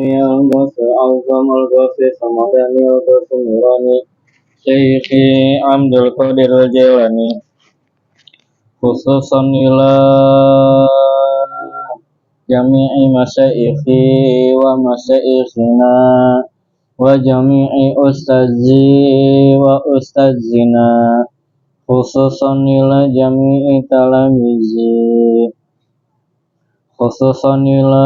الغوث أعظم الغوث صمدني الغوث نوراني شيخي عبد القادر الجيلاني خصوصا إلى جميع مشايخي ومشايخنا وجميع أستاذي وأستاذنا خصوصا إلى جميع تلاميذي خصوصا إلى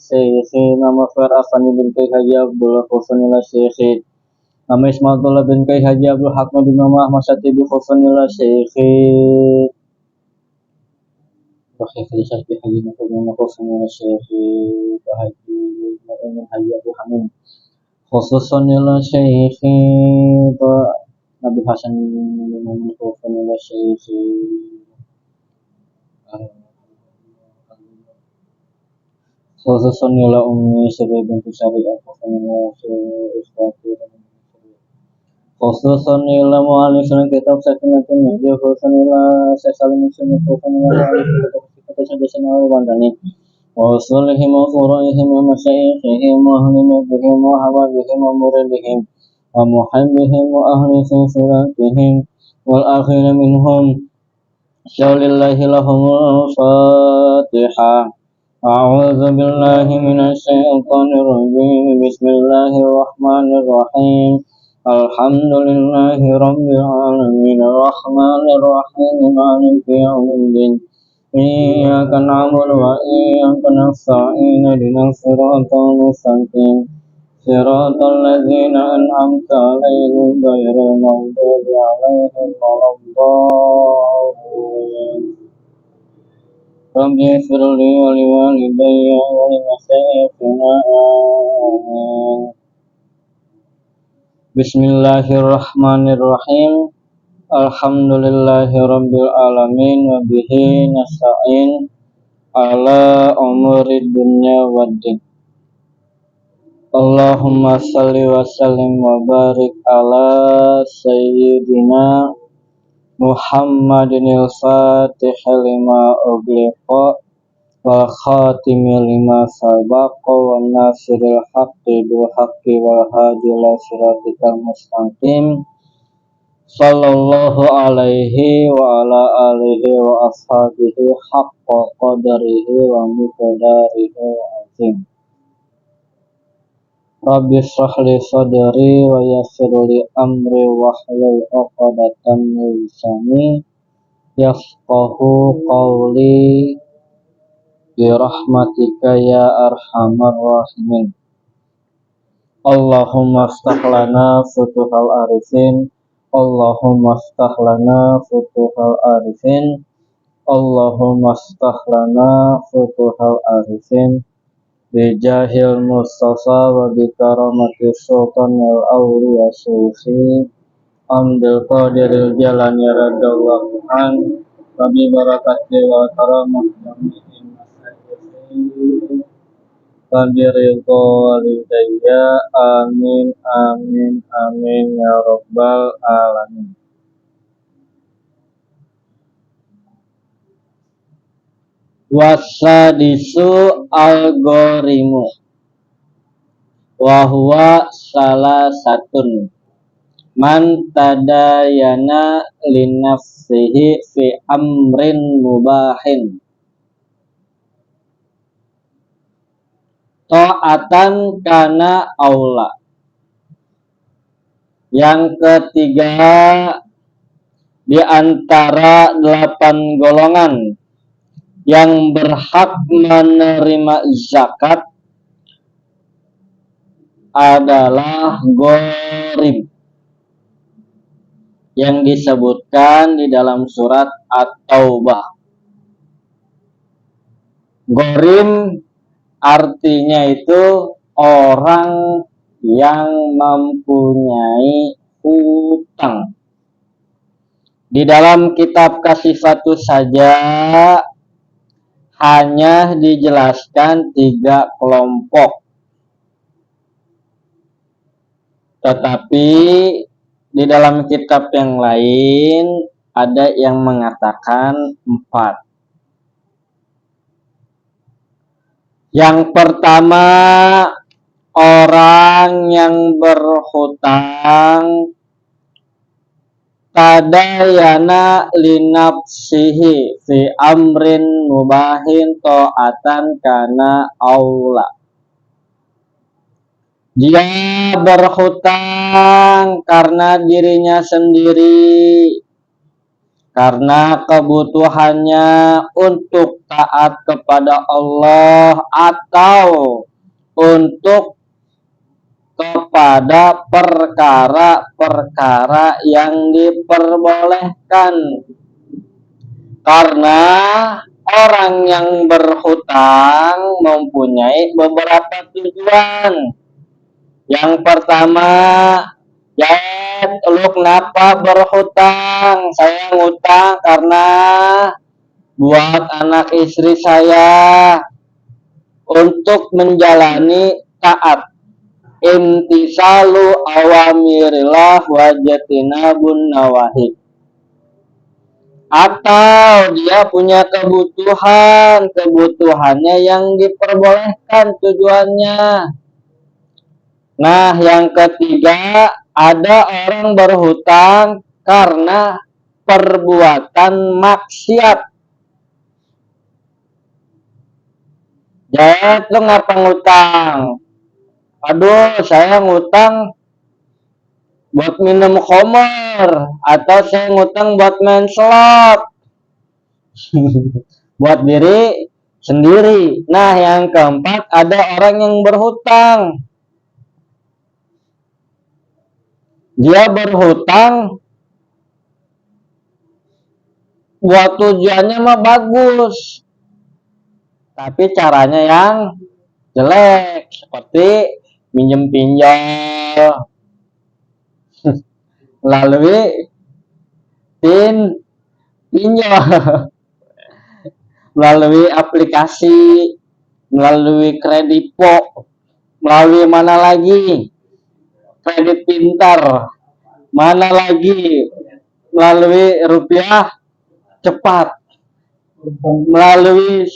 شيخي Mafar Afani bin Kai Haji Abdullah khussan ila syekhi Nama Ismailullah bin Kai Haji Abdul Haq bin Mama Ahmad Satibi khussan ila syekhi Rakyat Haji Haji Nabi khussan ila syekhi Haji Mu'min Haji Abdul Hamid khussan ila syekhi Nabi Hasan bin Muhammad khussan ila syekhi خصوصا إلى أمي سبي بنت شريعة خصوصا إلى مؤلف كتاب سكنة النجوى خصوصا إلى سيسال مسلم خصوصا إلى مؤلف كتاب سدسنا وبندني وصلهم وقرائهم ومشايخهم وأهل مدهم وحبابهم ومردهم ومحبهم وأهل سلسلاتهم والآخر منهم شاء لله لهم الفاتحة أعوذ بالله من الشيطان الرجيم بسم الله الرحمن الرحيم الحمد لله رب العالمين الرحمن الرحيم مالك يوم الدين إياك نعبد وإياك نستعين اهدنا الصراط المستقيم صراط الذين أنعمت عليهم غير المغضوب عليهم ولا الضالين Rabbi firli wa liwalidayya wa limasyayikhina amin. Bismillahirrahmanirrahim. Alhamdulillahi rabbil alamin wa bihi nasta'in ala umuri dunya waddin. Allahumma salli wa sallim wa barik ala sayyidina Muhammadin al-Fatih lima ughliqa wal khatimi lima sabaqa wan nasiril haqqi bil haqqi wal hadi ila siratikal mustaqim sallallahu alaihi wa ala alihi wa ashabihi haqqa qadarihi wa miqdarihi azim. Rabbi shrah li sadri wa yassir li amri wahlul 'uqdatam min lisani yafqahu qawli bi rahmatika ya arhamar rahimin. Allahumma aftah lana futuhal arifin Allahumma aftah lana futuhal arifin Allahumma aftah lana futuhal arifin bijahil Mustafa wa bikaramati sultan al-awliya syekhi Abdul Qadir Jilani radhiyallahu an wa bi barakati wa karamah jami'in masyayikhi wa bi ridha walidayya amin amin amin ya rabbal alamin. Wasadisu algorimu wahwa salah satun man tadayana linafsihi fi amrin mubahin ta'atan kana aula. Yang ketiga di antara 8 golongan yang berhak menerima zakat adalah gharib yang disebutkan di dalam surat At-Taubah. Gharib artinya itu orang yang mempunyai hutang. Di dalam kitab Kasifatus saja hanya dijelaskan 3 kelompok. Tetapi di dalam kitab yang lain ada yang mengatakan 4. Yang pertama, orang yang berhutang tadayana linafsihi fi amrin mubahin ta'atan kana aula. Dia berhutang karena dirinya sendiri, karena kebutuhannya untuk taat kepada Allah atau untuk kepada perkara-perkara yang diperbolehkan. Karena orang yang berhutang mempunyai beberapa tujuan. Yang pertama, ya lu kenapa berhutang? Saya ngutang karena buat anak istri saya untuk menjalani taat. Imtisalu awamirillah wajatinabun nawahi. Atau dia punya kebutuhannya yang diperbolehkan tujuannya. Nah, yang ketiga, ada orang berhutang karena perbuatan maksiat. Jadi lu ngapa ngutang? Aduh, saya ngutang buat minum khamar, atau saya ngutang buat main slot. Buat diri sendiri. Nah, yang keempat, ada orang yang berhutang. Dia berhutang buat tujuannya mah bagus, tapi caranya yang jelek, seperti minjem pinjol melalui pinjol, melalui aplikasi, melalui kredipo, melalui mana lagi, kredit pintar, mana lagi, melalui rupiah cepat, melalui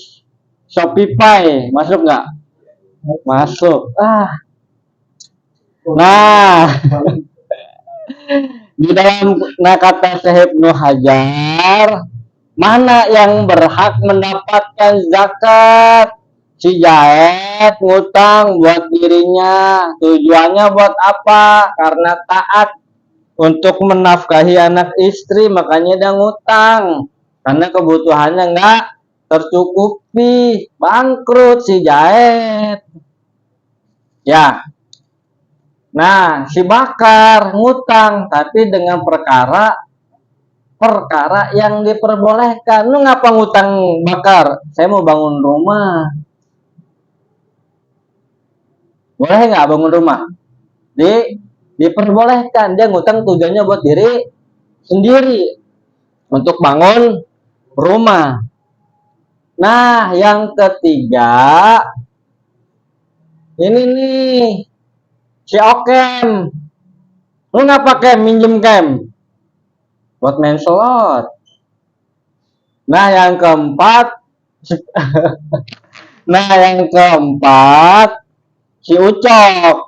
Shopify, masuk nggak? Masuk. Nah, di dalam kata Syekh Ibnu Hajar, mana yang berhak mendapatkan zakat? Si Jaed ngutang buat dirinya, tujuannya buat apa? Karena taat untuk menafkahi anak istri, makanya dia ngutang. Karena kebutuhannya nggak tercukupi, bangkrut si Jaed. Ya. Nah, si Bakar ngutang, tapi dengan perkara yang diperbolehkan. Lu ngapa ngutang, Bakar? Saya mau bangun rumah. Boleh nggak bangun rumah? Diperbolehkan. Dia ngutang tujuannya buat diri sendiri, untuk bangun rumah. Nah, yang ketiga, ini nih, si Okem. Lu ngapa Kem? Minjem Kem buat main slot. Nah, yang keempat si Ucok.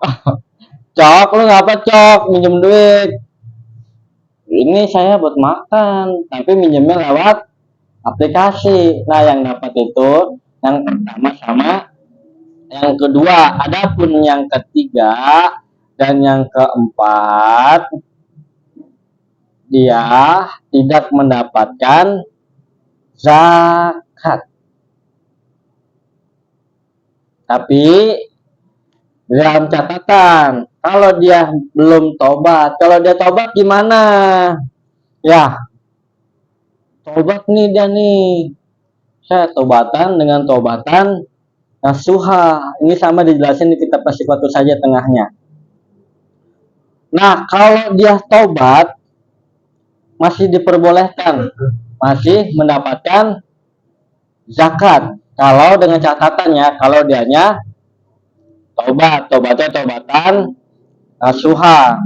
Cok, lu ngapa Cok minjem duit? Ini saya buat makan, tapi minjemnya lewat aplikasi. Nah, yang dapat itu yang pertama sama yang kedua. Adapun yang ketiga dan yang keempat, dia tidak mendapatkan zakat. Tapi dalam catatan, kalau dia belum tobat, kalau dia tobat gimana? Ya, tobat nih dia nih. Saya tobatan dengan tobatan nasuha. Ini sama dijelasin di kitab As-Siqatu saja tengahnya. Nah, kalau dia tobat, masih diperbolehkan, masih mendapatkan zakat. Kalau dengan catatannya, kalau dianya tobatnya tobatan nasuha.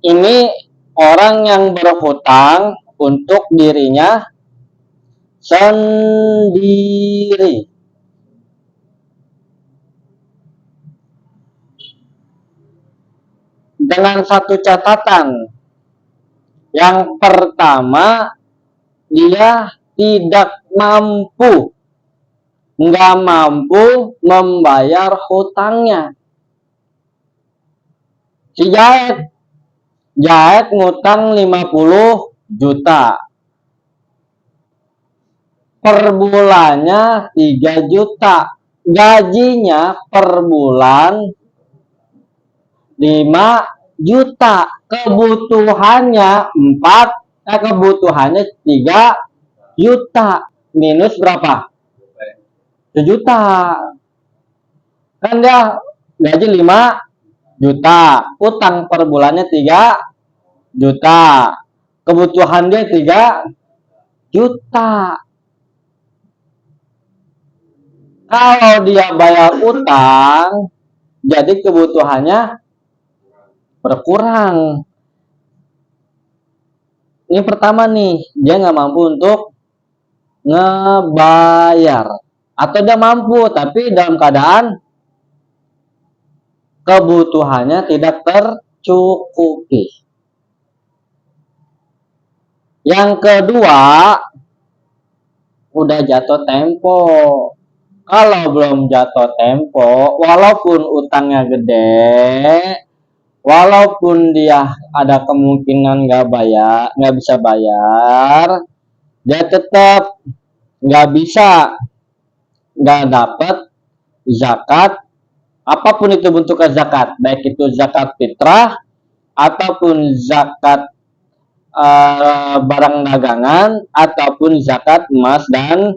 Ini orang yang berhutang untuk dirinya sendiri. dengan satu catatan. Yang pertama, dia tidak mampu, nggak mampu membayar hutangnya. Si Jaet ngutang 50 juta. Per bulannya 3 juta. Gajinya per bulan 5 juta. Kebutuhannya 3 juta. Minus berapa? 1 juta. Kan dia gaji 5 juta. Utang per bulannya 3 juta. Kebutuhan dia 3 juta. Kalau dia bayar utang, jadi kebutuhannya berkurang. Ini pertama nih, dia nggak mampu untuk ngebayar. Atau dia mampu, tapi dalam keadaan kebutuhannya tidak tercukupi. Yang kedua, udah jatuh tempo. Kalau belum jatuh tempo, walaupun utangnya gede, walaupun dia ada kemungkinan nggak bisa bayar, dia tetap nggak dapat zakat, apapun itu bentuknya zakat, baik itu zakat fitrah ataupun zakat barang dagangan ataupun zakat emas dan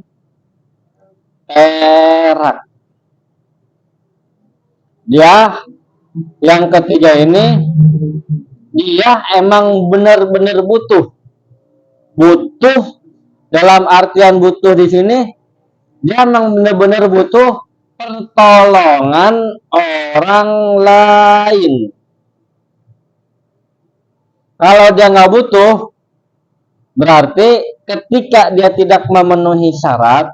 perak. Dia yang ketiga ini, dia emang benar-benar butuh dalam artian butuh di sini, dia emang benar-benar butuh pertolongan orang lain. Kalau dia nggak butuh, berarti ketika dia tidak memenuhi syarat,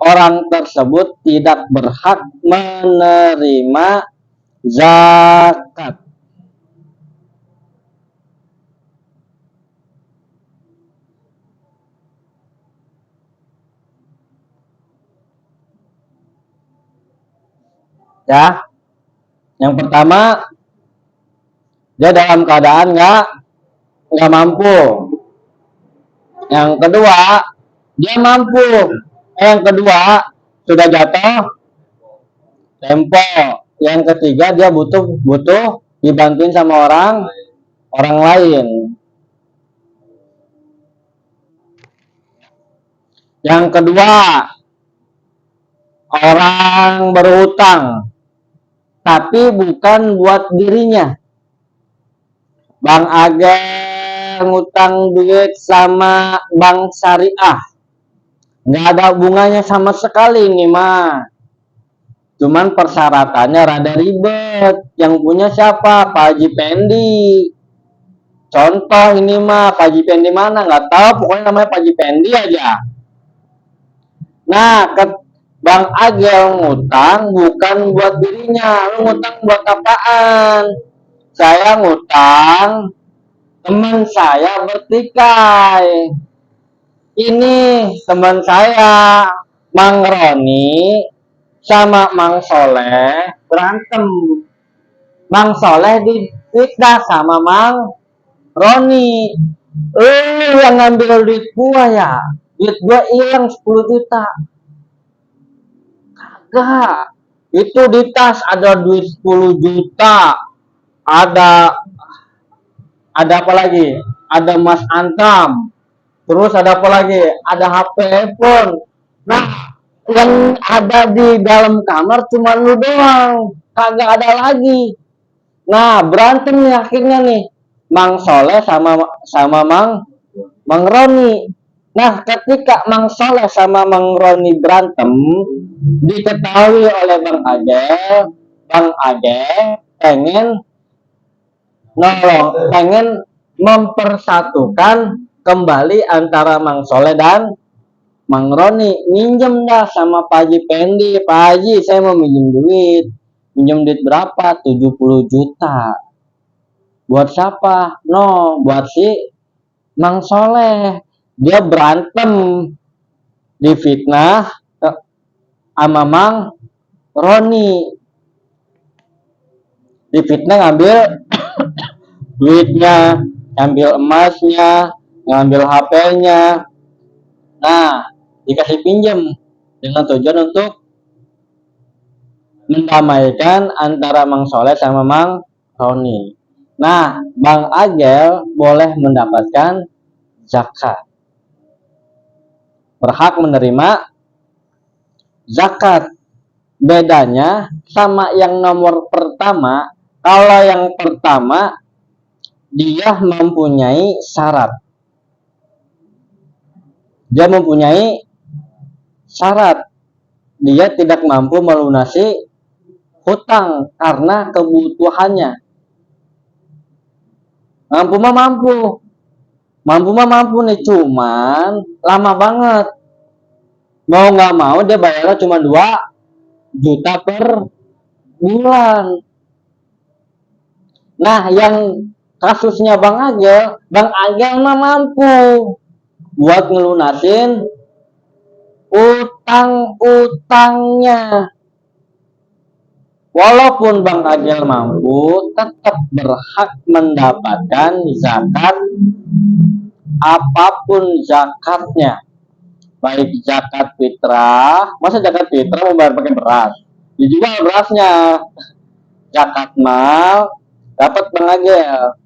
orang tersebut tidak berhak menerima zakat. Ya, yang pertama, dia dalam keadaan nggak mampu. Yang kedua, dia mampu. Yang kedua, sudah jatuh tempo. Yang ketiga, dia butuh dibantuin sama orang lain. Yang kedua, orang berhutang, tapi bukan buat dirinya. Bang Ageng ngutang duit sama bank syariah, nggak ada hubungannya sama sekali nih mah. Cuman persyaratannya rada ribet. Yang punya siapa? Pak Haji Pendi. Contoh ini mah, Pak Haji Pendi mana? Nggak tahu, pokoknya namanya Pak Haji Pendi aja. Nah, Bang Agel ngutang bukan buat dirinya. Lu ngutang buat apaan? Saya ngutang, teman saya bertikai. Ini teman saya, Mang Roni sama Mang Soleh berantem. Mang Soleh difitnah sama Mang Roni. Lu yang ngambil duit gua ya? Duit gua hilang 10 juta. Kagak. Itu di tas ada duit 10 juta. Ada apa lagi? Ada emas antam. Terus ada apa lagi? Ada HP iPhone. Nah, yang ada di dalam kamar cuma lu doang, kagak ada lagi. Nah, berantem nih akhirnya nih Mang Soleh sama Mang Roni. Nah, ketika Mang Soleh sama Mang Roni berantem, diketahui oleh Bang Age pengen mempersatukan kembali antara Mang Soleh dan Mang Roni. Minjem dah sama Pak Haji Pendi. Pak Haji, saya mau minjem duit berapa? 70 juta. Buat siapa? No, buat si Mang Soleh. Dia berantem, difitnah sama Mang Roni. Difitnah ngambil duitnya, ngambil emasnya, ngambil HP-nya. Nah, dikasih pinjam dengan tujuan untuk mendamaikan antara Mang Soleh sama Mang Roni. Nah, Bang Agel boleh mendapatkan zakat. Berhak menerima zakat. Bedanya sama yang nomor pertama, kalau yang pertama dia mempunyai syarat. Dia mempunyai syarat. Dia tidak mampu melunasi hutang karena kebutuhannya. Mampu mah mampu. Mampu mah mampu nih, cuman lama banget. Mau nggak mau dia bayarnya cuma 2 juta per bulan. Nah, yang kasusnya Bang Agel mah mampu buat ngelunasin utang-utangnya. Walaupun Bang Agel mampu, tetap berhak mendapatkan zakat apapun zakatnya. Baik zakat fitrah, masa zakat fitrah mau bayar pakai beras? Dijual berasnya. Zakat mal dapat Bang Agel.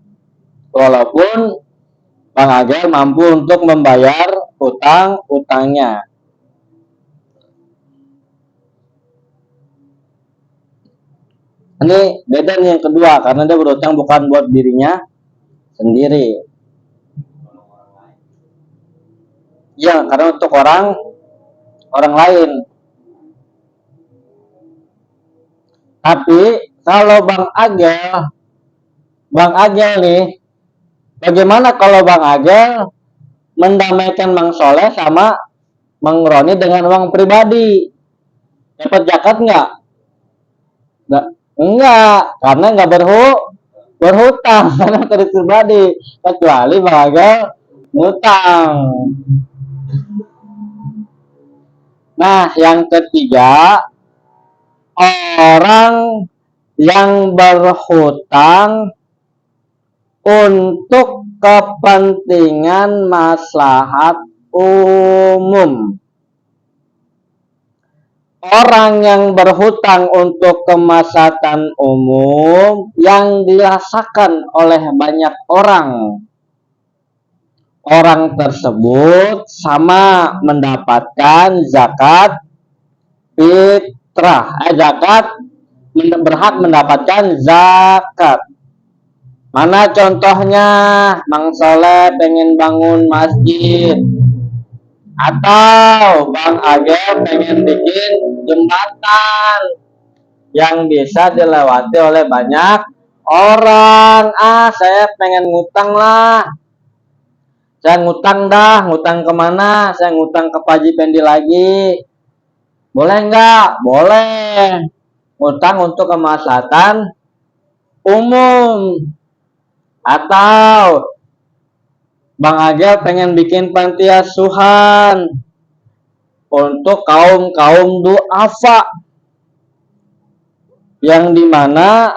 Walaupun Bang Agel mampu untuk membayar utang-utangnya. Ini beda nih yang kedua, karena dia berutang bukan buat dirinya sendiri. Ya, karena untuk orang lain. Tapi kalau Bang Agel nih, bagaimana kalau Bang Agel mendamaikan Mang Soleh sama Mang Roni dengan uang pribadi? Dapat zakat nggak? Enggak, karena nggak berhutang karena kredit pribadi, kecuali Bang Agel ngutang. Nah, yang ketiga, orang yang berhutang untuk kepentingan maslahat umum. Orang yang berhutang untuk kemaslahatan umum yang dirasakan oleh banyak orang. Orang tersebut sama mendapatkan zakat fitrah. Zakat berhak mendapatkan zakat. Mana contohnya? Mang Soleh pengen bangun masjid, atau Bang Agel pengen bikin jembatan yang bisa dilewati oleh banyak orang. Saya pengen ngutang lah. Saya ngutang dah. Ngutang kemana? Saya ngutang ke Pak Haji Pendi lagi. Boleh nggak? Boleh. Ngutang untuk kemaslahatan umum. Atau Bang Agel pengen bikin panti asuhan untuk kaum duafa, yang dimana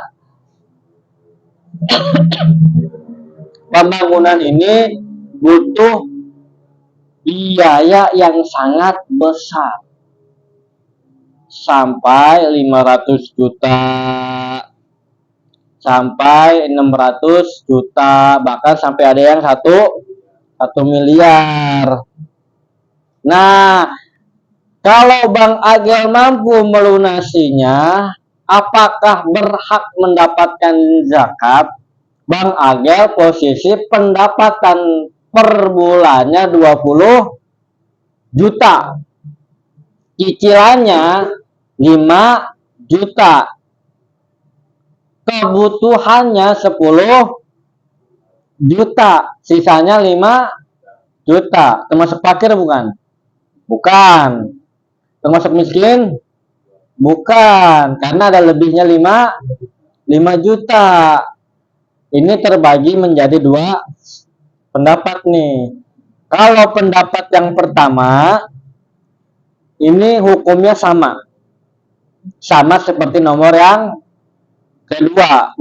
pembangunan ini butuh biaya yang sangat besar, sampai 500 juta, sampai 600 juta, bahkan sampai ada yang 1 miliar. Nah, kalau Bang Agel mampu melunasinya, apakah berhak mendapatkan zakat? Bang Agel posisi pendapatan per bulannya 20 juta. Cicilannya 5 juta. Kebutuhannya 10 juta, sisanya 5 juta. Termasuk fakir bukan? Bukan. Termasuk miskin? Bukan, karena ada lebihnya 5 juta. Ini terbagi menjadi dua pendapat nih. Kalau pendapat yang pertama, ini hukumnya sama seperti nomor yang kedua.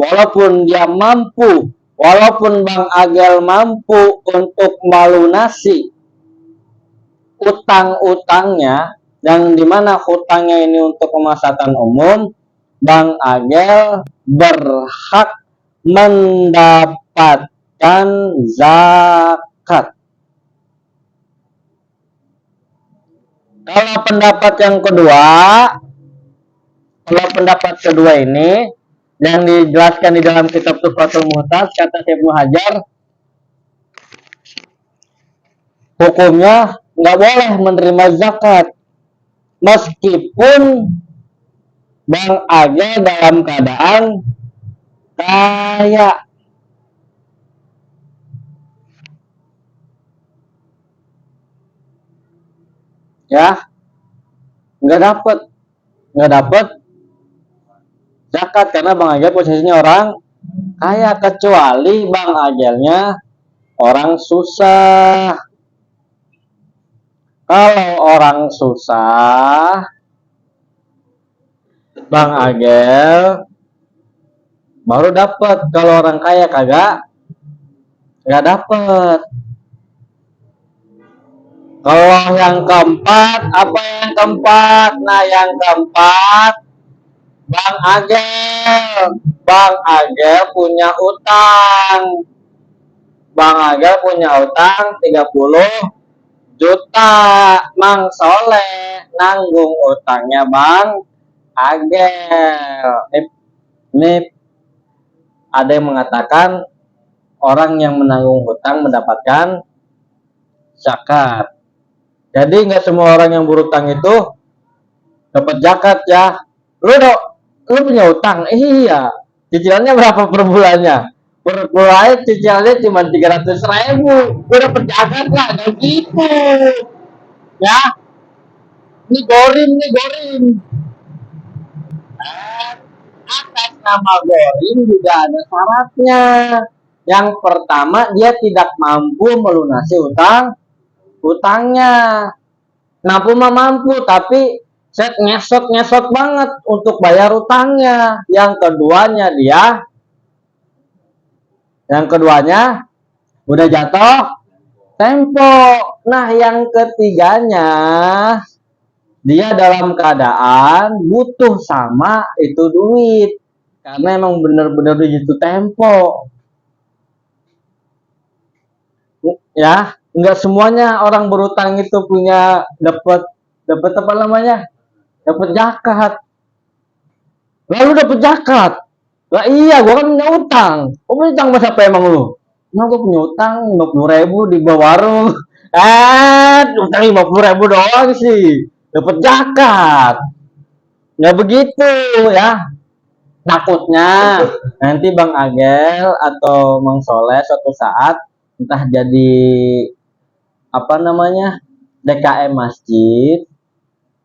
Walaupun Bang Agel mampu untuk melunasi utang-utangnya, yang dimana hutangnya ini untuk pemaslahatan umum, Bang Agel berhak mendapatkan zakat. Kalau pendapat kedua ini yang dijelaskan di dalam kitab Tuhfatul Muhtaj, kata Ibnu Hajar, hukumnya nggak boleh menerima zakat meskipun Bang Agel dalam keadaan kaya. Ya, nggak dapat zakat karena Bang Agel posisinya orang kaya, kecuali Bang Agelnya orang susah. Kalau orang susah, Bang Agel baru dapat. Kalau orang kaya nggak dapat. Kalau yang keempat, apa yang keempat? Nah, yang keempat, Bang Agel punya utang. Bang Agel punya utang 30 juta. Mang Soleh nanggung utangnya Bang Agel. Ini ada yang mengatakan orang yang menanggung hutang mendapatkan zakat. Jadi nggak semua orang yang berutang itu dapat zakat ya. Lu punya utang, iya. Cicilannya berapa per bulannya? Per bulan cicilannya cuma 300.000. Gue dapat zakat lah, kayak gitu. Ya, ini gorim. Atas nama gorim juga ada syaratnya. Yang pertama, dia tidak mampu melunasi utangnya. Mampu, tapi ngesot banget untuk bayar utangnya. Yang keduanya udah jatuh tempo. Nah, yang ketiganya dia dalam keadaan butuh sama itu duit karena emang bener-bener jatuh tempo. Ya, nggak semuanya orang berutang itu punya dapat apa namanya? Dapat zakat. Lalu dapat zakat. Lah iya, gua kan punya utang. Gua punya utang sama siapa emang lu? Nah, gua punya utang 50.000 di bawah warung. Utang 50.000 doang sih. Dapat zakat. Nggak begitu ya. Takutnya nanti Bang Agel atau Mang Soleh suatu saat entah jadi apa namanya DKM masjid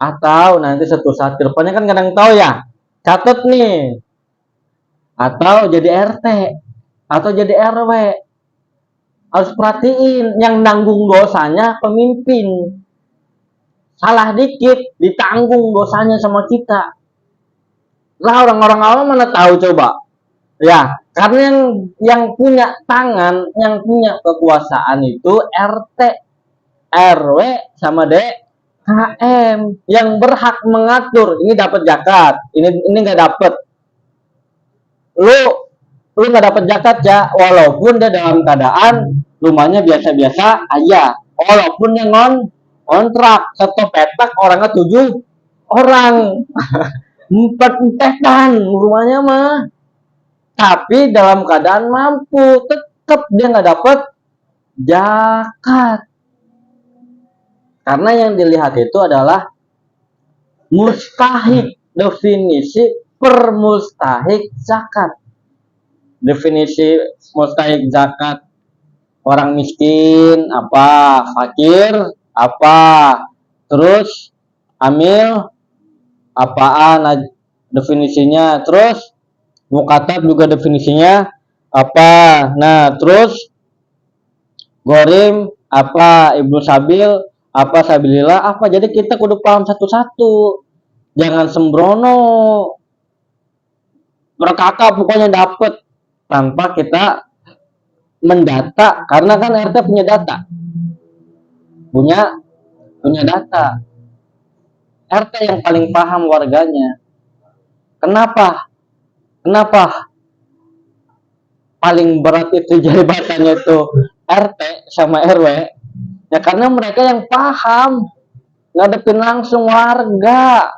atau nanti suatu saat ke depannya kan kadang tahu ya, catat nih, atau jadi RT atau jadi RW, harus perhatiin yang nanggung dosanya pemimpin. Salah dikit ditanggung dosanya sama kita. Lah orang-orang awam mana tahu coba. Ya, karena yang punya tangan, yang punya kekuasaan itu RT, RW sama DKM yang berhak mengatur. Ini dapat zakat, ini nggak dapat. Lu nggak dapat zakat ya, walaupun dia dalam keadaan rumahnya biasa-biasa aja, walaupun yang kontrak satu petak orangnya 7 orang. 4 petak rumahnya mah, tapi dalam keadaan mampu, tetap dia nggak dapat zakat. Karena yang dilihat itu adalah mustahik, definisi per mustahik zakat. Definisi mustahik zakat orang miskin apa, fakir apa, terus amil apaan definisinya, terus mukatab juga definisinya apa. Nah, terus Gorim apa, Ibnu Sabil apa, Sabilillah apa. Jadi kita kudu paham satu-satu. Jangan sembrono. Berkata pokoknya dapet tanpa kita mendata, karena kan RT punya data. Punya punya data. RT yang paling paham warganya. Kenapa? Kenapa paling berat itu jabatannya tuh RT sama RW? Ya karena mereka yang paham ngadepin langsung warga.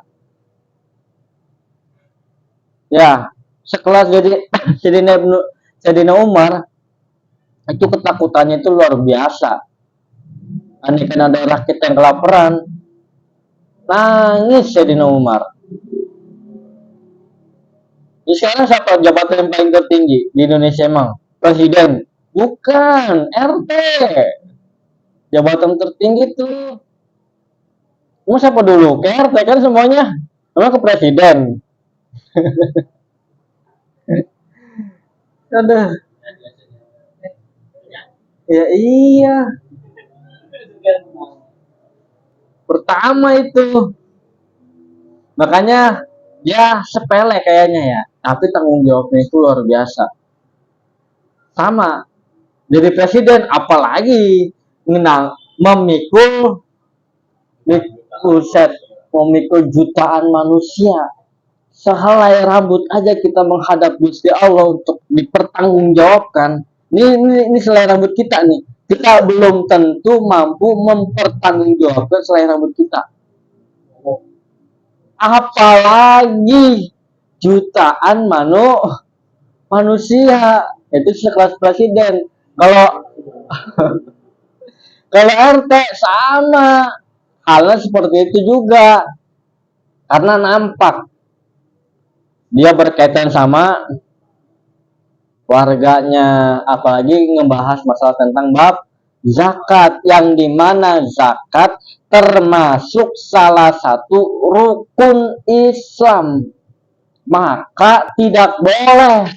Ya, sekelas Sayyidina Umar itu ketakutannya itu luar biasa. Andai kan ada rakyat yang kelaparan, nangis Sayyidina Umar. Jadi sekarang siapa jabatan yang paling tertinggi di Indonesia emang? Presiden? Bukan, RT. Jabatan tertinggi tuh. Mau siapa dulu? Ke RT kan semuanya. Emang ke presiden. Aduh. Ya iya. Pertama itu. Makanya ya sepele kayaknya ya. Tapi tanggung jawabnya itu luar biasa. Sama. Jadi presiden apalagi memikul memikul jutaan manusia. Sehelai rambut aja kita menghadap Gusti Allah untuk dipertanggungjawabkan. Ini selai rambut kita nih. Kita belum tentu mampu mempertanggungjawabkan selai rambut kita. Apalagi jutaan manusia. Itu sekelas presiden. Kalau RT sama. Halnya seperti itu juga. Karena nampak dia berkaitan sama warganya, apalagi ngebahas masalah tentang bab zakat, yang dimana zakat termasuk salah satu rukun Islam. Maka tidak boleh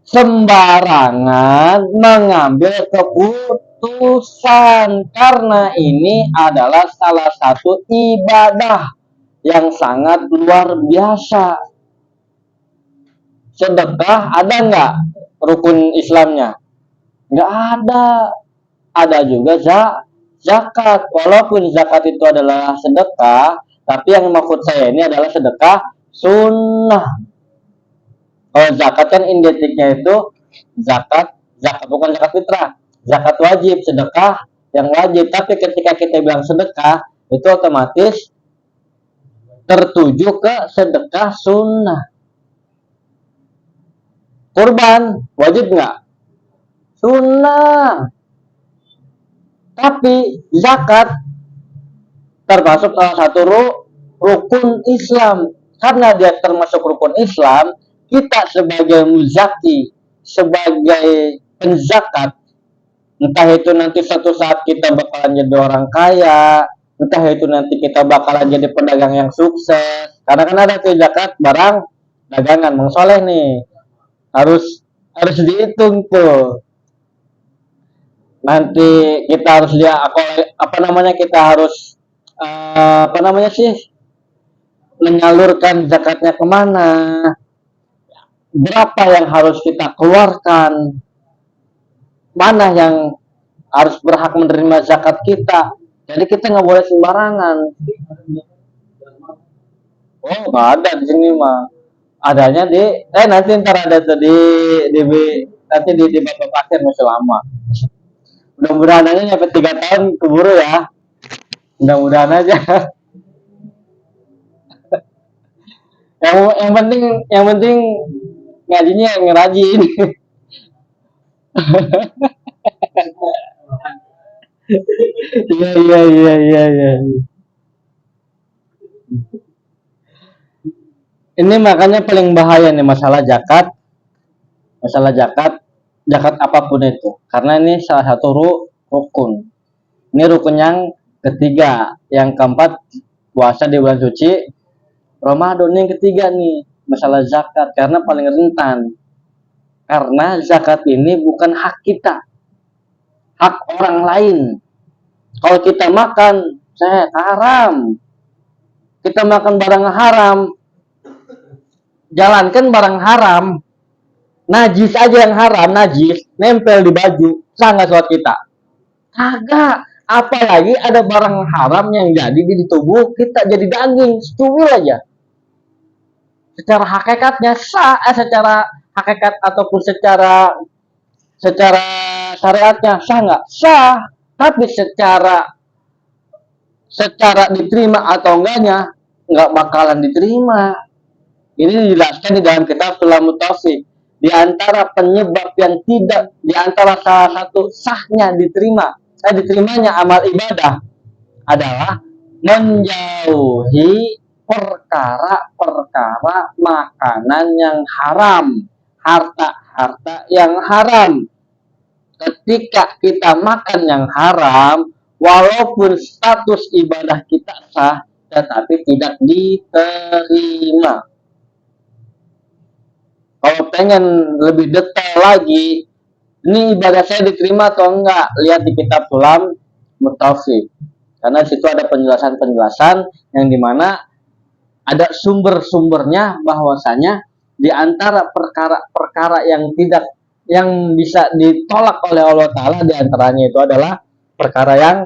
sembarangan mengambil keputusan, karena ini adalah salah satu ibadah yang sangat luar biasa. Sedekah ada nggak rukun Islamnya? Nggak ada. Ada juga zakat. Walaupun zakat itu adalah sedekah, tapi yang maksud saya ini adalah sedekah sunnah. Kalau zakat kan identiknya itu zakat bukan zakat fitrah, zakat wajib, sedekah yang wajib. Tapi ketika kita bilang sedekah, itu otomatis tertuju ke sedekah sunnah. Kurban wajib nggak? Sunnah. Tapi zakat termasuk salah satu rukun Islam. Karena dia termasuk rukun Islam, kita sebagai muzaki, sebagai penzakat, entah itu nanti suatu saat kita bakalan jadi orang kaya, entah itu nanti kita bakalan jadi pedagang yang sukses. Karena kan ada tuh zakat barang dagangan, Mang Soleh nih. Harus dihitung tuh. Nanti kita harus kita harus menyalurkan zakatnya kemana, berapa yang harus kita keluarkan, mana yang harus berhak menerima zakat kita. Jadi kita nggak boleh sembarangan. Oh, nggak ada di sini mah. Adanya nanti ntar ada tuh nanti di Bapak Pasir masih lama. Mudah-mudahan aja nyampe 3 tahun keburu ya. Mudah-mudahan aja. yang penting ngajinya yang ngerajin. Iya. Ini makanya paling bahaya nih masalah zakat apapun itu, karena ini salah satu rukun. Ini rukun yang ketiga. Yang keempat puasa di bulan suci Ramadan. Yang ketiga nih masalah zakat, karena paling rentan. Karena zakat ini bukan hak kita, hak orang lain. Kalau kita makan, haram. Kita makan barang haram, jalankan barang haram, najis aja yang haram, najis, nempel di baju, sah nggak sholat kita? Kagak. Apalagi ada barang haram yang jadi di tubuh kita jadi daging, secuil aja. Secara hakikatnya sah, secara hakikat ataupun secara syariatnya sah nggak? Sah. Tapi secara diterima atau enggaknya nggak bakalan diterima. Ini dijelaskan di dalam kitab Sulamut Taufik. Di antara penyebab yang tidak, di antara salah satu sahnya diterimanya amal ibadah adalah menjauhi perkara-perkara makanan yang haram, harta-harta yang haram. Ketika kita makan yang haram, walaupun status ibadah kita sah, tetapi tidak diterima. Kalau pengen lebih detail lagi, ini ibadah saya diterima atau enggak, lihat di kitab Sulam Mutaufik. Karena di situ ada penjelasan-penjelasan yang dimana ada sumber-sumbernya, bahwasanya di antara perkara-perkara yang bisa ditolak oleh Allah Ta'ala, di antaranya itu adalah perkara yang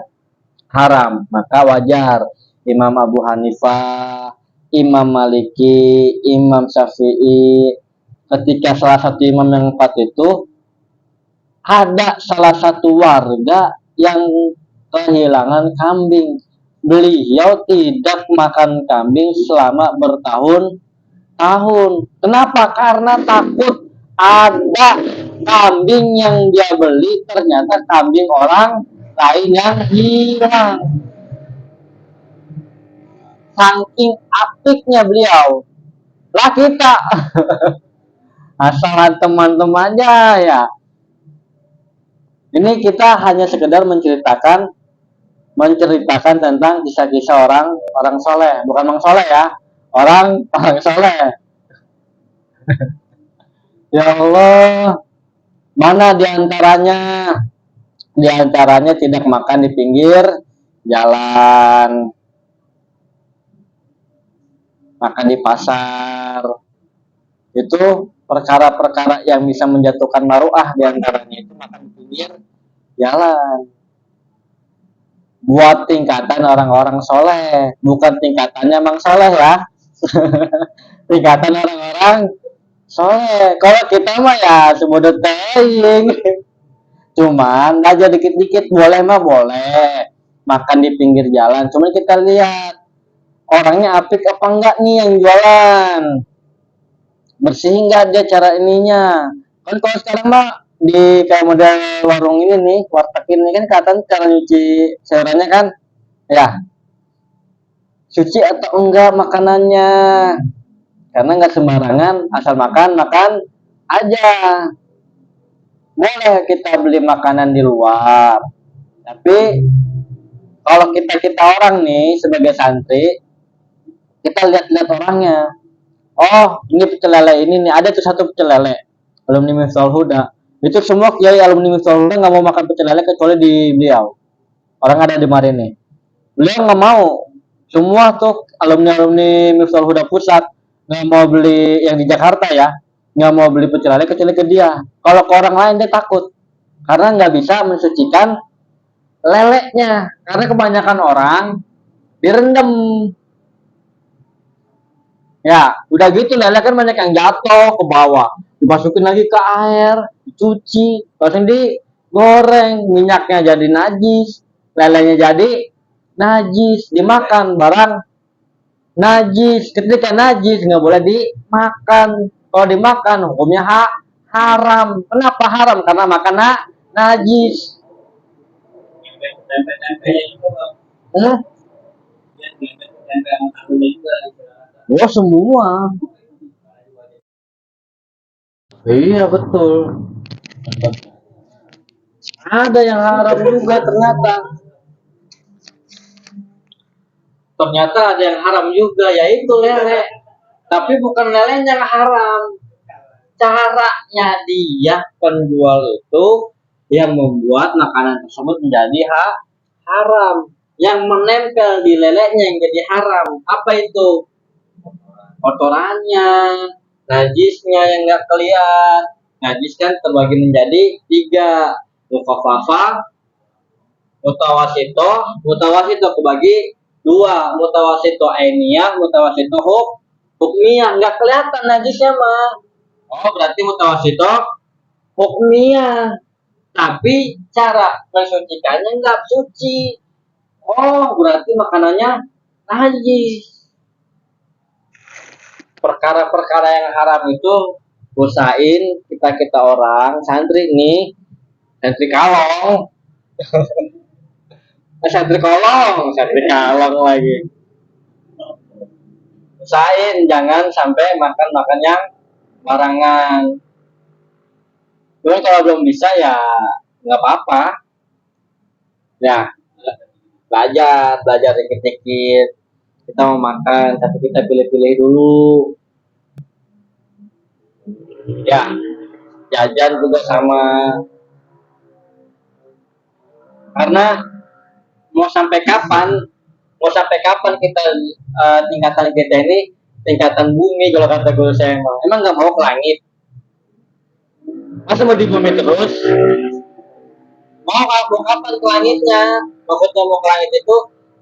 haram. Maka wajar Imam Abu Hanifah, Imam Maliki, Imam Syafi'i, ketika salah satu imam yang empat itu ada salah satu warga yang kehilangan kambing. Beliau tidak makan kambing selama bertahun-tahun. Kenapa? Karena takut ada kambing yang dia beli ternyata kambing orang lain yang hilang. Saking apiknya beliau. Lah kita asal teman-temannya ya. Ini kita hanya sekedar menceritakan tentang kisah-kisah orang soleh, bukan mang soleh ya, orang soleh. Ya Allah, mana diantaranya tidak makan di pinggir jalan, makan di pasar. Itu perkara-perkara yang bisa menjatuhkan maruah, diantaranya itu makan di pinggir jalan. Buat tingkatan orang-orang soleh, bukan tingkatannya mang soleh ya. Tingkatan orang-orang soleh. Kalau kita mah ya semudah teing. Cuman aja dikit-dikit boleh mah boleh makan di pinggir jalan. Cuman kita lihat orangnya apik apa enggak nih yang jualan, bersih enggak dia cara ininya. Kan kalau sekarang mah di kayak model warung ini nih, warteg ini kan kelihatan cara nyuci sayurannya kan, ya suci atau enggak makanannya. Karena nggak sembarangan asal makan aja. Boleh kita beli makanan di luar, tapi kalau kita orang nih sebagai santri, kita lihat-lihat orangnya. Oh, ini pecel lele ini nih, ada tuh satu pecel lele alumni Miftahul Huda. Itu semua kiai alumni Miftahul Huda nggak mau makan pecel lele kecuali di beliau. Orang ada di mari nih. Beliau nggak mau. Semua tuh alumni Miftahul Huda pusat nggak mau beli yang di Jakarta ya, nggak mau beli pecel lele kecuali ke dia. Kalau ke orang lain dia takut karena nggak bisa mensucikan leleknya, karena kebanyakan orang direndam. Ya, udah gitu lele kan banyak yang jatuh ke bawah, dimasukin lagi ke air, dicuci, terus digoreng, minyaknya jadi najis, lelenya jadi najis, dimakan barang najis. Ketika najis nggak boleh dimakan. Kalau dimakan hukumnya haram. Kenapa haram? Karena makan najis. Hmm? Oh semua. Iya betul. Ada yang haram juga ternyata. Ternyata ada yang haram juga, yaitu lele. Tapi bukan lelenya yang haram. caranya dia penjual itu yang membuat makanan tersebut menjadi haram, yang menempel di lelenya yang jadi haram. Apa itu? Kotorannya, najisnya yang nggak kelihatan. Najis kan terbagi menjadi 3, mukhafafah, mutawasito kebagi 2, mutawasito ainiyah, mutawasito hukmiyah. Nggak kelihatan najisnya mah. Oh, berarti mutawasito hukmiyah. Tapi cara mensucikannya nggak suci. Oh, berarti makanannya najis. Perkara-perkara yang haram itu usahain kita orang santri nih, santri kalong, santri kalong lagi. Usahain jangan sampai makan yang barangan. Terus kalau belum bisa ya nggak apa-apa. Ya belajar dikit-dikit. Kita mau makan, tapi kita pilih-pilih dulu. Ya, jajan juga sama. Karena mau sampai kapan kita tingkatan kita ini tingkatan bumi kalau kata guru saya emang nggak mau ke langit. Masa mau di bumi terus? Mau kapan ke langitnya? Maksudnya mau ke langit itu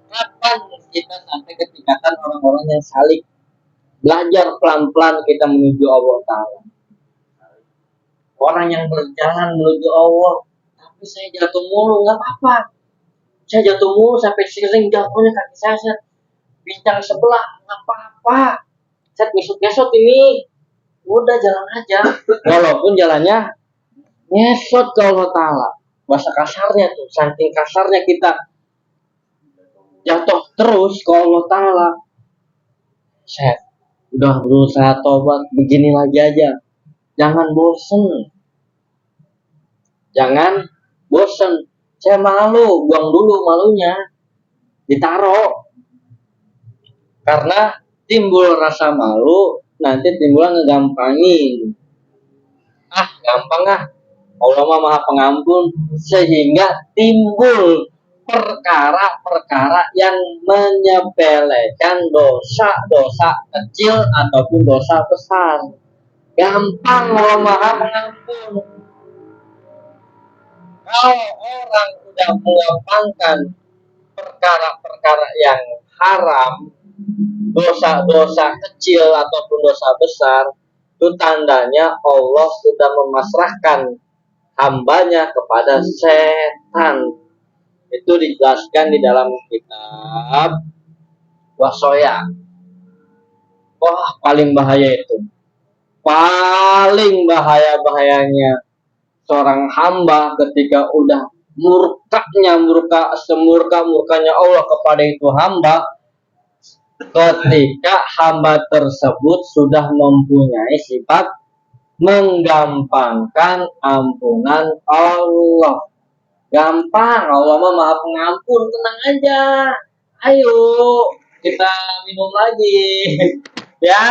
kapan kita sampai ke tingkatan orang-orang yang salik, belajar pelan-pelan kita menuju Allah Ta'ala. Orang yang berjalan menuju Allah, tapi saya jatuh mulu, nggak apa-apa. Saya jatuh mulu sampai sering jatuhnya kaki saya bincang sebelah, nggak apa-apa. Saya ngesot ini, udah jalan aja. Walaupun jalannya ngesot ke Allah Ta'ala. Bahasa kasarnya tuh, saking kasarnya kita jatuh terus ke Allah Ta'ala. Saya udah berusaha tobat, begini lagi aja. Jangan bosen. Saya malu, buang dulu malunya, ditaro. Karena timbul rasa malu, nanti timbul ngegampangin. Gampang. Allah Maha Pengampun, sehingga timbul perkara-perkara yang menyepelekan dosa-dosa kecil ataupun dosa besar. Gampang, Allah Maha Pengampun. Kalau orang udah menggampangkan perkara-perkara yang haram, dosa-dosa kecil ataupun dosa besar, itu tandanya Allah sudah memasrahkan hambanya kepada setan. Itu dijelaskan di dalam kitab Wasoya. Wah, paling bahaya itu. Paling bahayanya seorang hamba ketika udah semurka-murkanya Allah kepada itu hamba, ketika hamba tersebut sudah mempunyai sifat menggampangkan ampunan Allah. Gampang, Allah mah Maha Pengampun, tenang aja. Ayo kita minum lagi. Ya,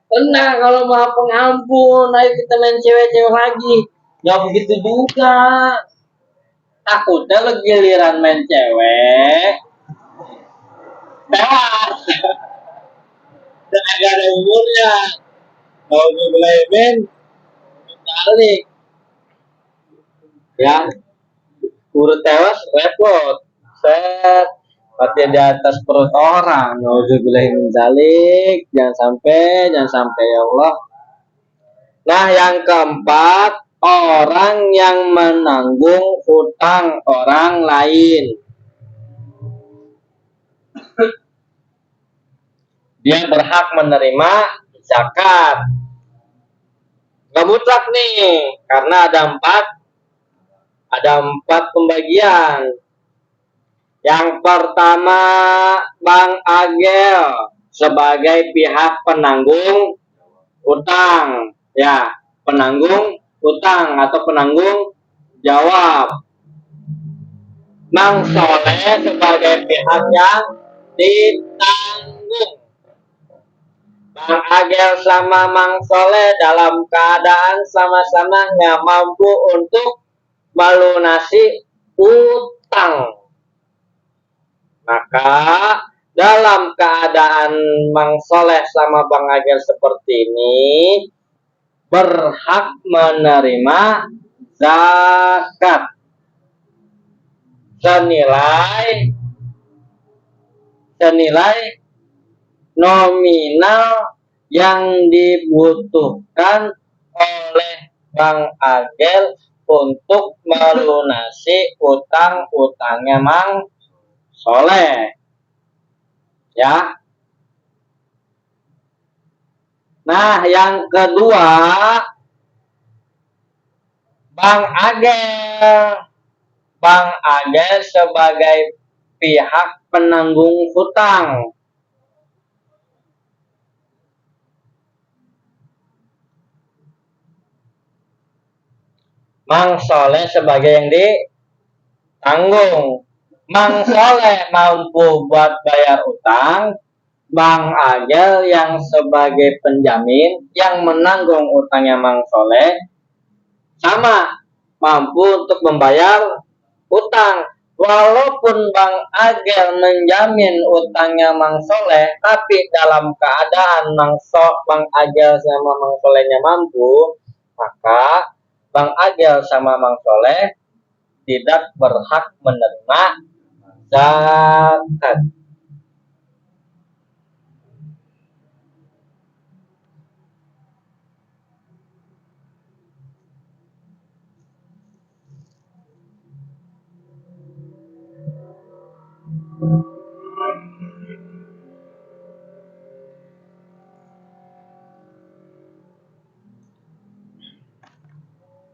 tenang, kalau Maha Pengampun. Ayo kita main cewek-cewek lagi. Gak begitu juga. Takutnya lo giliran main cewek tewas. Dan gak ada umurnya. Kalau gue belain balik. Ya, urut tewas repot. Set, berarti di atas perut orang. Nauzubillahi min dzalik. Jangan sampai ya Allah. Nah, yang keempat, orang yang menanggung hutang orang lain. Dia berhak menerima zakat. Gak mutlak nih, karena ada empat pembagian. Yang pertama, Bang Agel sebagai pihak penanggung utang, ya, penanggung utang atau penanggung jawab. Bang Soleh sebagai pihak yang ditanggung. Mang Agel sama Mang Soleh dalam keadaan sama-sama nggak mampu untuk melunasi utang. Maka dalam keadaan Mang Soleh sama Bang Agel seperti ini berhak menerima zakat senilai nominal yang dibutuhkan oleh Bang Agel untuk melunasi utang-utangnya Mang Soleh. Ya. Nah, yang kedua, Bang Agel sebagai pihak penanggung hutang. Mang Soleh sebagai yang ditanggung. Mang Soleh mampu buat bayar utang, Bang Agel yang sebagai penjamin yang menanggung utangnya Mang Soleh sama mampu untuk membayar utang. Walaupun Bang Agel menjamin utangnya Mang Soleh, tapi dalam keadaan Bang Agel sama Mang Solehnya mampu, maka Bang Agel sama Mang Soleh tidak berhak menerima zakat.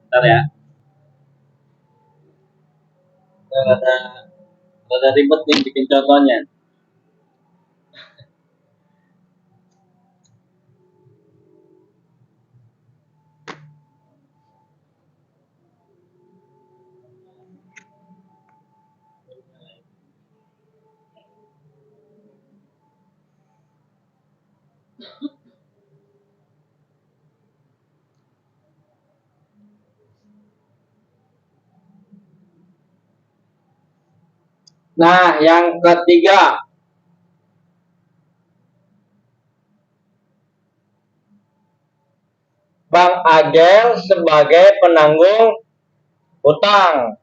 Bentar ya. Rada ribet nih bikin contohnya. Nah, yang ketiga, Bang Agel sebagai penanggung hutang,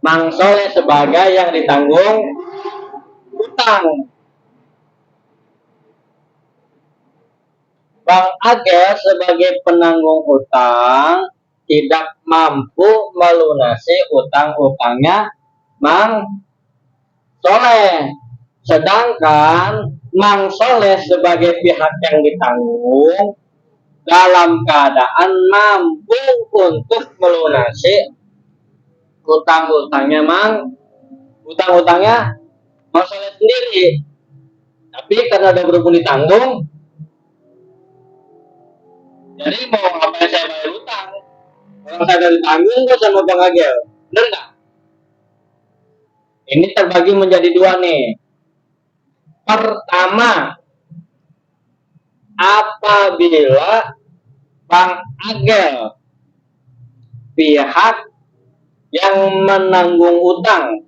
Mang Soleh sebagai yang ditanggung hutang. Bang Agel sebagai penanggung hutang tidak mampu melunasi utang-utangnya Mang Soleh. Sedangkan Mang Soleh sebagai pihak yang ditanggung dalam keadaan mampu untuk melunasi utang-utangnya Mang Soleh sendiri. Tapi karena ada berhubung ditanggung, jadi mau ngapain saya bayar utang? Orang saya dari tanggung kok sama Bang Agel, bener nggak? Ini terbagi menjadi dua nih. Pertama, apabila Bang Agel pihak yang menanggung utang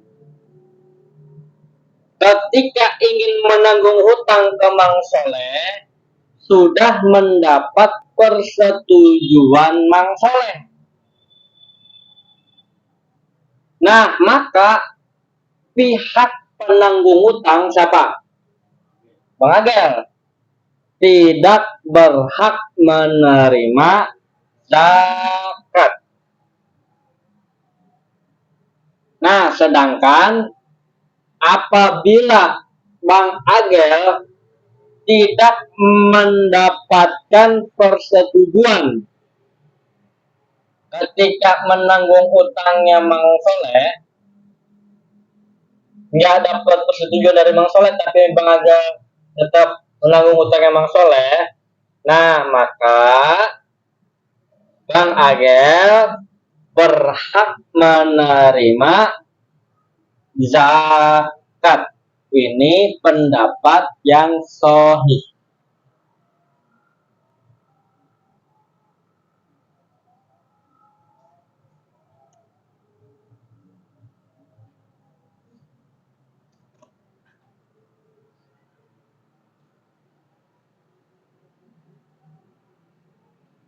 ketika ingin menanggung hutang ke Mang Soleh sudah mendapat persetujuan Mang Soleh. Nah, maka pihak penanggung hutang siapa? Bang Agel tidak berhak menerima zakat. Nah, sedangkan apabila Bang Agel tidak mendapatkan persetujuan ketika menanggung utangnya Mang Soleh, nggak dapat persetujuan dari Mang Soleh, tapi Bang Agel tetap menanggung utangnya Mang Soleh, nah maka Bang Agel berhak menerima zakat. Ini pendapat yang sahih.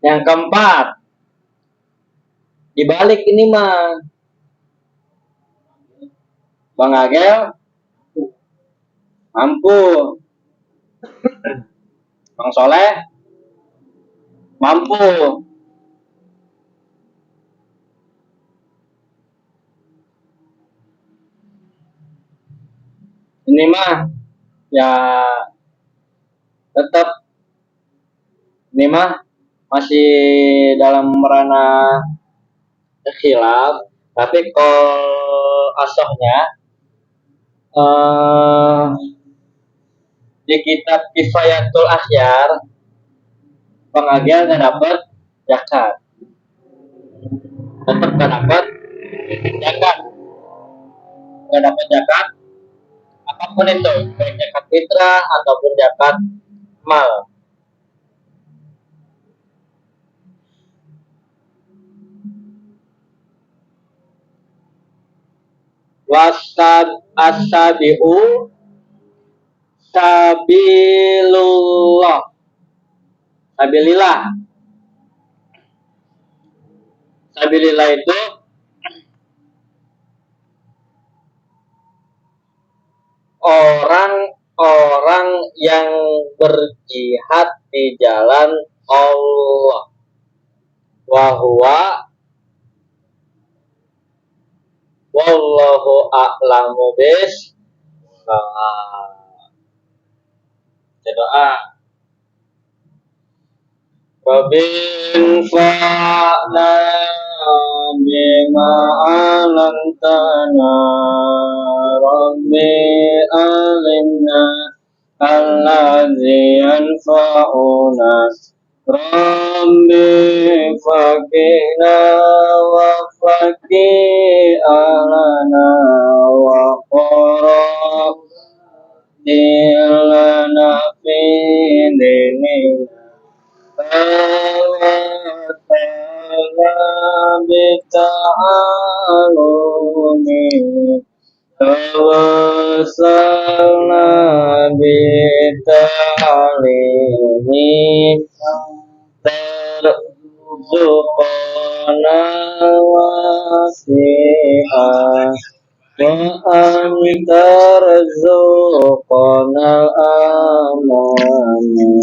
Yang keempat, dibalik ini mah Bang Agel mampu, Bang Soleh mampu. Ini mah ya tetap ini mah masih dalam ranah khilaf, tapi kalau asohnya di kitab Kifayatul Akhyar pengajian nggak dapat zakat, tetap nggak dapat zakat, nggak dapat zakat apapun itu, baik zakat fitrah ataupun zakat mal. Wasab asabiu sabilullah, sabilillah. Sabilillah itu orang-orang yang berjihad di jalan Allah. Wahwa wallahu a'lamu bis. Doa. Wabin fa'na bima alantana rabbi alimna alladzi yanfa'una rabbi faqina wa faqi alana wa qara ilana fi dinina bita'alumi tawassalna bita'alimi tarzuqana wasi'ah wa amitarzuqana amani